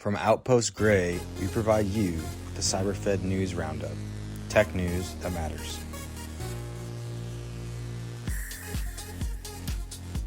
From Outpost Gray, we provide you the CyberFed News Roundup. Tech news that matters.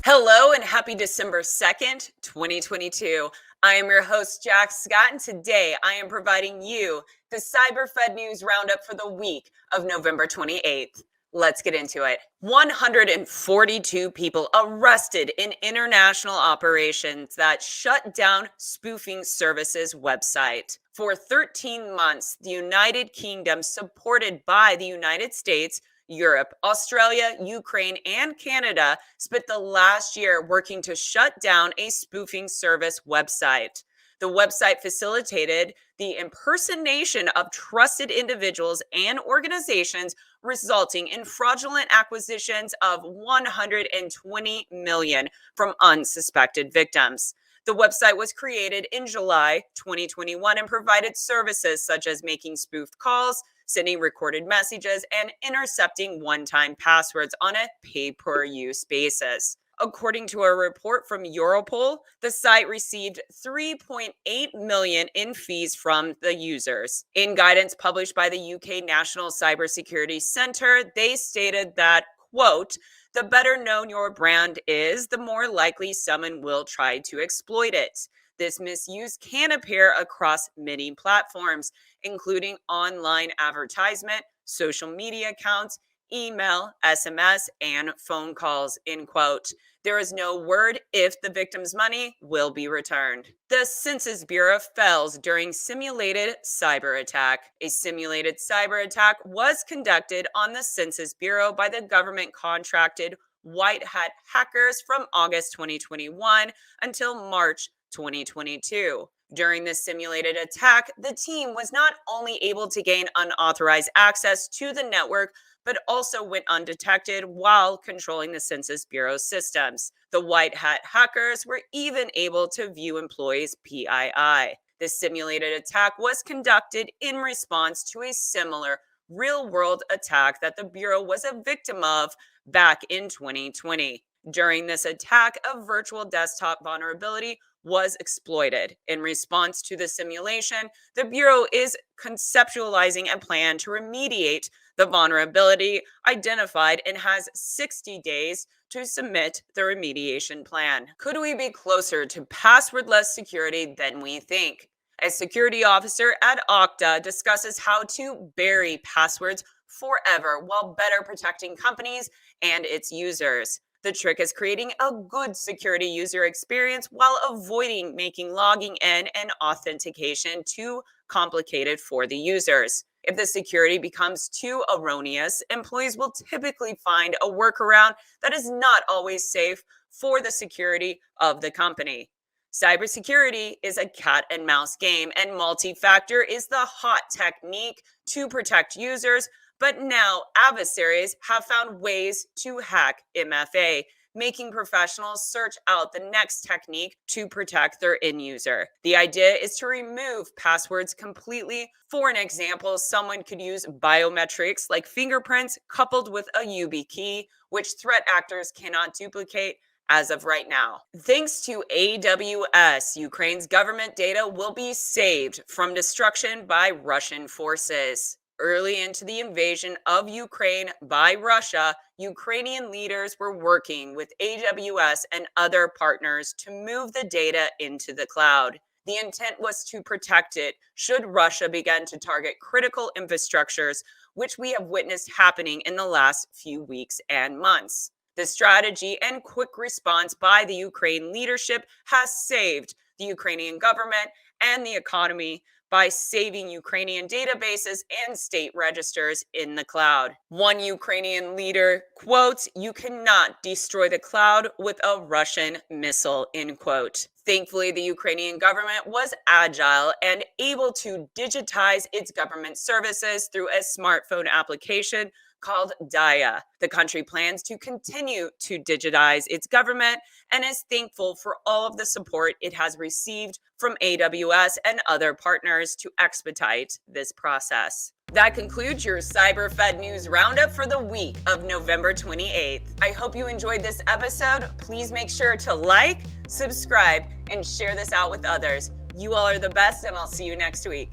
Hello and happy December 2nd, 2022. I am your host, Jack Scott, and today I am providing you the CyberFed News Roundup for the week of November 28th. Let's get into it. 142 people arrested in international operations that shut down spoofing services website. For 13 months, the United Kingdom, supported by the United States, Europe, Australia, Ukraine, and Canada, spent the last year working to shut down a spoofing service website. The website facilitated the impersonation of trusted individuals and organizations, resulting in fraudulent acquisitions of $120 million from unsuspected victims. The website was created in July 2021 and provided services such as making spoofed calls, sending recorded messages, and intercepting one-time passwords on a pay-per-use basis. According to a report from Europol, the site received $3.8 million in fees from the users. In guidance published by the UK National Cybersecurity Centre, they stated that, quote, "The better known your brand is, the more likely someone will try to exploit it. This misuse can appear across many platforms, including online advertisement, social media accounts, email, SMS, and phone calls," end quote. There is no word if the victim's money will be returned. The Census Bureau fails during simulated cyber attack. A simulated cyber attack was conducted on the Census Bureau by the government contracted white hat hackers from August 2021 until March 2022. During this simulated attack, the team was not only able to gain unauthorized access to the network, but also went undetected while controlling the Census Bureau systems. The white hat hackers were even able to view employees' PII. This simulated attack was conducted in response to a similar real-world attack that the Bureau was a victim of back in 2020. During this attack, a virtual desktop vulnerability was exploited. In response to the simulation, the Bureau is conceptualizing a plan to remediate the vulnerability identified and has 60 days to submit the remediation plan. Could we be closer to passwordless security than we think? A security officer at Okta discusses how to bury passwords forever while better protecting companies and its users. The trick is creating a good security user experience while avoiding making logging in and authentication too complicated for the users. If the security becomes too erroneous, employees will typically find a workaround that is not always safe for the security of the company. Cybersecurity is a cat and mouse game, and multi-factor is the hot technique to protect users. But now adversaries have found ways to hack MFA, making professionals search out the next technique to protect their end user. The idea is to remove passwords completely. For an example, someone could use biometrics like fingerprints coupled with a UB key, which threat actors cannot duplicate as of right now. Thanks to AWS, Ukraine's government data will be saved from destruction by Russian forces. Early into the invasion of Ukraine by Russia, Ukrainian leaders were working with AWS and other partners to move the data into the cloud. The intent was to protect it should Russia begin to target critical infrastructures, which we have witnessed happening in the last few weeks and months. The strategy and quick response by the Ukraine leadership has saved the Ukrainian government and the economy by saving Ukrainian databases and state registers in the cloud. One Ukrainian leader quotes, "You cannot destroy the cloud with a Russian missile," end quote. Thankfully, the Ukrainian government was agile and able to digitize its government services through a smartphone application called Daya. The country plans to continue to digitize its government and is thankful for all of the support it has received from AWS and other partners to expedite this process. That concludes your CyberFed News Roundup for the week of November 28th. I hope you enjoyed this episode. Please make sure to like, subscribe, and share this out with others. You all are the best, and I'll see you next week.